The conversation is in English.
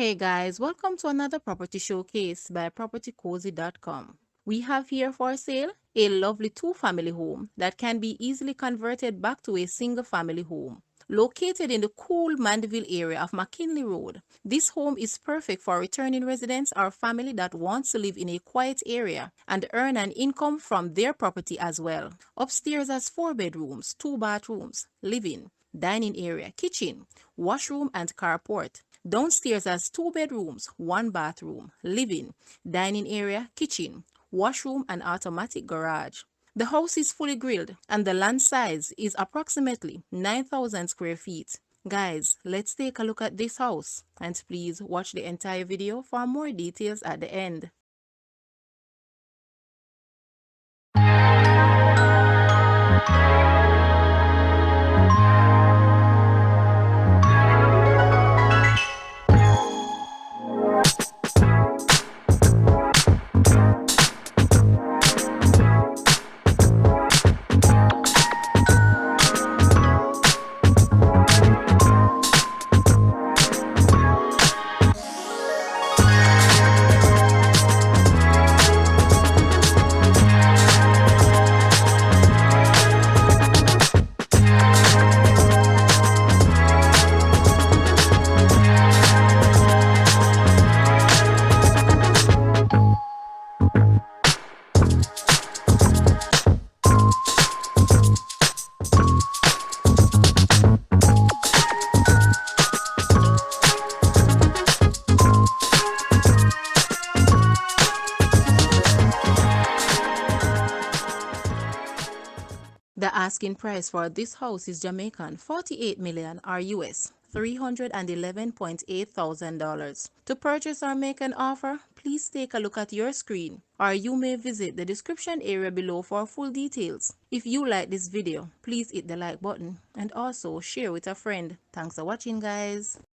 Hey guys, welcome to another property showcase by propertycozy.com. We have here for sale a lovely two-family home that can be easily converted back to a single-family home. Located in the cool Mandeville area of Mckinley Road, this home is perfect for returning residents or family that wants to live in a quiet area and earn an income from their property as well. Upstairs has 4 bedrooms, 2 bathrooms, living, dining area, kitchen, washroom and carport. Downstairs has 2 bedrooms, 1 bathroom, living, dining area, kitchen, washroom and automatic garage. The house is fully grilled and the land size is approximately 9,000 square feet. Guys, let's take a look at this house and please watch the entire video for more details at the end. The asking price for this house is Jamaican 48 million or US $311.8 thousand. To purchase or make an offer, please take a look at your screen or you may visit the description area below for full details. If you like this video, please hit the like button and also share with a friend. Thanks for watching guys.